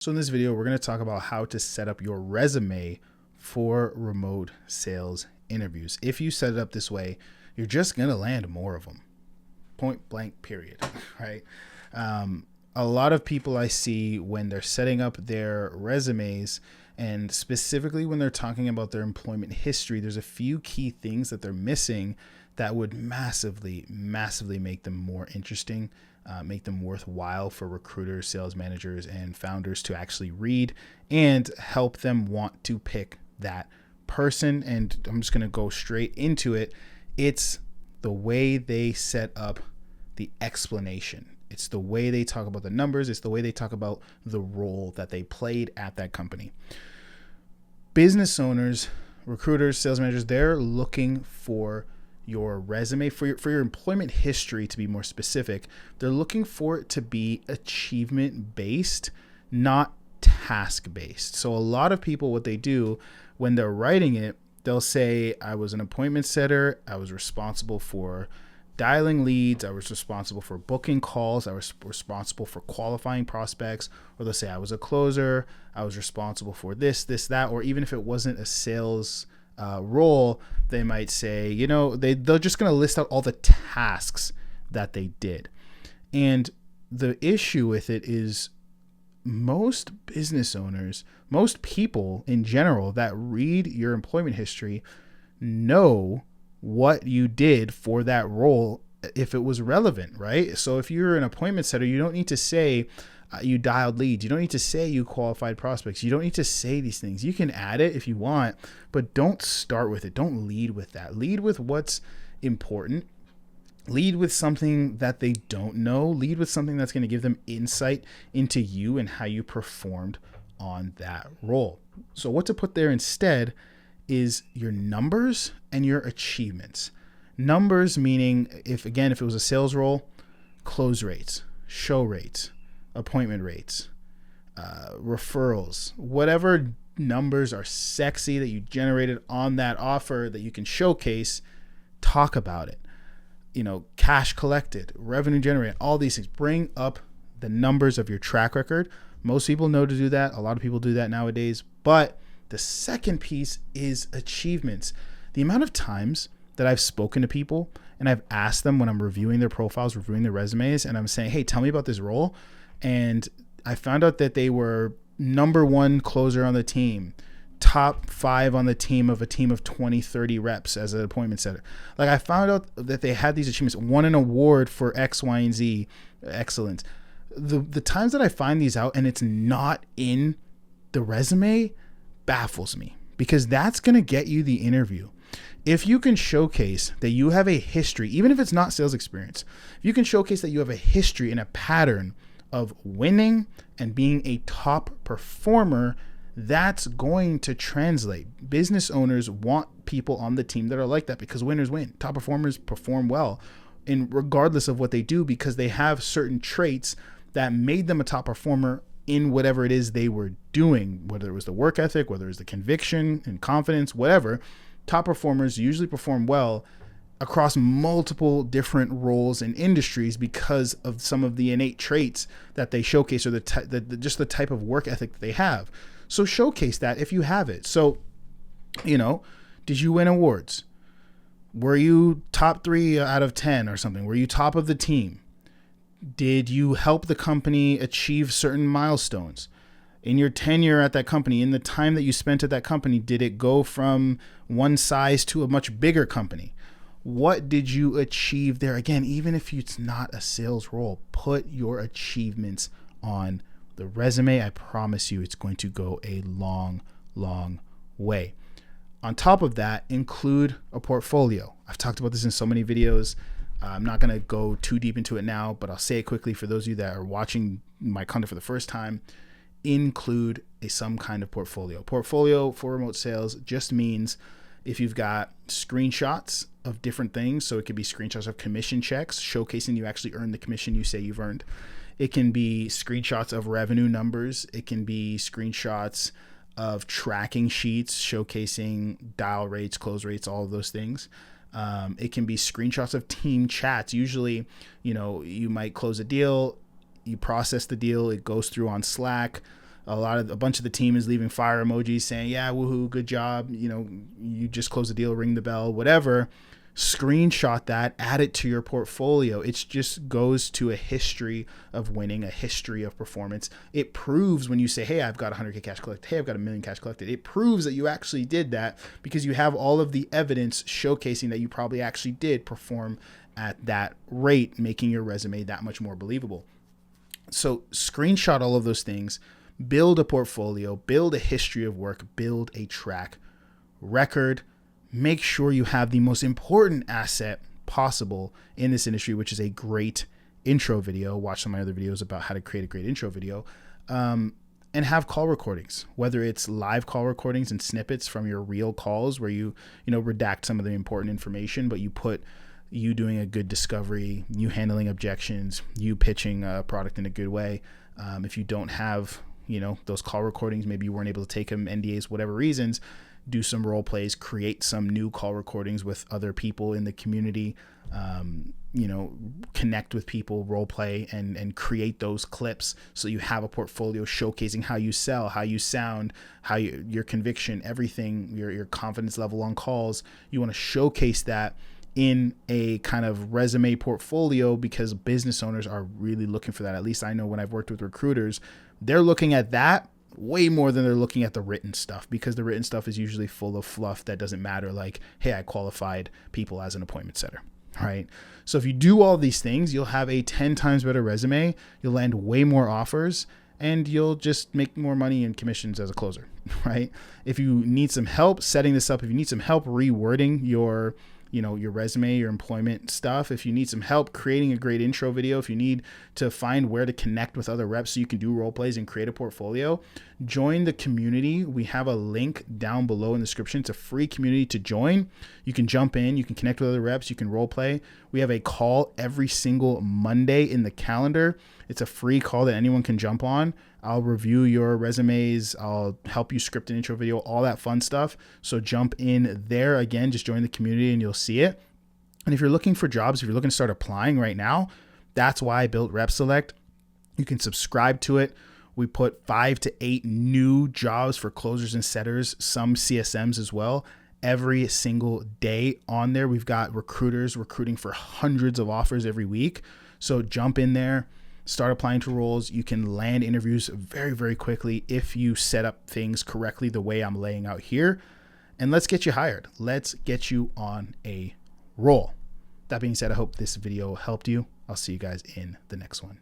So in this video, we're going to talk about how to set up your resume for remote sales interviews. If you set it up this way, you're just going to land more of them. Point blank, period. Right? A lot of people I see when they're setting up their resumes, and specifically when they're talking about their employment history, there's a few key things that they're missing that would massively make them more interesting, make them worthwhile for recruiters, sales managers, and founders to actually read and help them want to pick that person. And I'm just going to go straight into it. It's the way they set up the explanation. It's the way they talk about the numbers. It's the way they talk about the role that they played at that company. Business owners, recruiters, sales managers, they're looking for your resume, for your employment history, to be more specific. They're looking for it to be achievement based, not task based. So a lot of people, what they do when they're writing it, they'll say, I was an appointment setter. I was responsible for dialing leads. I was responsible for booking calls. I was responsible for qualifying prospects. Or they'll say I was a closer. I was responsible for this, that. Or even if it wasn't a sales role, they might say, they're just going to list out all the tasks that they did. And the issue with it is most business owners, most people in general that read your employment history know what you did for that role if it was relevant, right? So if you're an appointment setter, you don't need to say you dialed leads. You don't need to say you qualified prospects. You don't need to say these things. You can add it if you want, but don't start with it. Don't lead with that. Lead with what's important. Lead with something that they don't know. Lead with something that's going to give them insight into you and how you performed on that role. So what to put there instead is your numbers and your achievements. Numbers meaning if it was a sales role, close rates, show rates, appointment rates, referrals, whatever numbers are sexy that you generated on that offer that you can showcase, talk about it. Cash collected, revenue generated, all these things. Bring up the numbers of your track record. Most people know to do that. A lot of people do that nowadays. But the second piece is achievements. The amount of times that I've spoken to people and I've asked them when I'm reviewing their profiles, reviewing their resumes, and I'm saying, hey, tell me about this role. And I found out that they were number one closer on the team, top 5 on the team of a team of 20, 30 reps as an appointment setter. Like I found out that they had these achievements, won an award for X, Y, and Z excellence. The times that I find these out and it's not in the resume baffles me, because that's going to get you the interview. If you can showcase that you have a history, even if it's not sales experience, if you can showcase that you have a history and a pattern of winning and being a top performer, that's going to translate. Business owners want people on the team that are like that, because winners win. Top performers perform well, and regardless of what they do, because they have certain traits that made them a top performer in whatever it is they were doing, whether it was the work ethic, whether it was the conviction and confidence, whatever. Top performers usually perform well across multiple different roles and industries because of some of the innate traits that they showcase, or just the type of work ethic that they have. So showcase that if you have it. So, did you win awards? Were you top 3 out of 10 or something? Were you top of the team? Did you help the company achieve certain milestones? In your tenure at that company, in the time that you spent at that company, did it go from one size to a much bigger company? What did you achieve there? Again, even if it's not a sales role, put your achievements on the resume. I promise you it's going to go a long, long way. On top of that, include a portfolio. I've talked about this in so many videos. I'm not going to go too deep into it now, but I'll say it quickly for those of you that are watching my content for the first time. Include some kind of portfolio. Portfolio for remote sales just means if you've got screenshots of different things, so it could be screenshots of commission checks showcasing you actually earned the commission you say you've earned. It can be screenshots of revenue numbers. It can be screenshots of tracking sheets showcasing dial rates, close rates, all of those things. It can be screenshots of team chats. Usually, you might close a deal, you process the deal, it goes through on Slack. A bunch of the team is leaving fire emojis saying, yeah, woohoo, good job. You just closed the deal, ring the bell, whatever. Screenshot that, add it to your portfolio. It just goes to a history of winning, a history of performance. It proves when you say, hey, I've got 100K cash collected. Hey, I've got $1 million cash collected. It proves that you actually did that because you have all of the evidence showcasing that you probably actually did perform at that rate, making your resume that much more believable. So screenshot all of those things, build a portfolio, build a history of work, build a track record. Make sure you have the most important asset possible in this industry, which is a great intro video. Watch some of my other videos about how to create a great intro video, and have call recordings, whether it's live call recordings and snippets from your real calls where you redact some of the important information, but you put you doing a good discovery, you handling objections, you pitching a product in a good way. If you don't have, those call recordings, maybe you weren't able to take them, NDAs, whatever reasons, do some role plays, create some new call recordings with other people in the community, connect with people, role play, and create those clips so you have a portfolio showcasing how you sell, how you sound, your conviction, everything, your confidence level on calls. You want to showcase that in a kind of resume portfolio because business owners are really looking for that. At least I know when I've worked with recruiters, they're looking at that way more than they're looking at the written stuff, because the written stuff is usually full of fluff that doesn't matter. Like, hey, I qualified people as an appointment setter, right? So if you do all these things, you'll have a 10 times better resume. You'll land way more offers, and you'll just make more money in commissions as a closer, right? If you need some help setting this up, if you need some help rewording your resume, your employment stuff, if you need some help creating a great intro video, if you need to find where to connect with other reps so you can do role plays and create a portfolio, join the community. We have a link down below in the description. It's a free community to join. You can jump in, you can connect with other reps, you can role play. We have a call every single Monday in the calendar. It's a free call that anyone can jump on. I'll review your resumes. I'll help you script an intro video, all that fun stuff. So jump in there. Again, just join the community and you'll see it. And if you're looking for jobs, if you're looking to start applying right now, that's why I built RepSelect. You can subscribe to it. We put 5 to 8 new jobs for closers and setters, some CSMs as well, every single day on there. We've got recruiters recruiting for hundreds of offers every week. So jump in there. Start applying to roles. You can land interviews very, very quickly if you set up things correctly the way I'm laying out here. And let's get you hired. Let's get you on a roll. That being said, I hope this video helped you. I'll see you guys in the next one.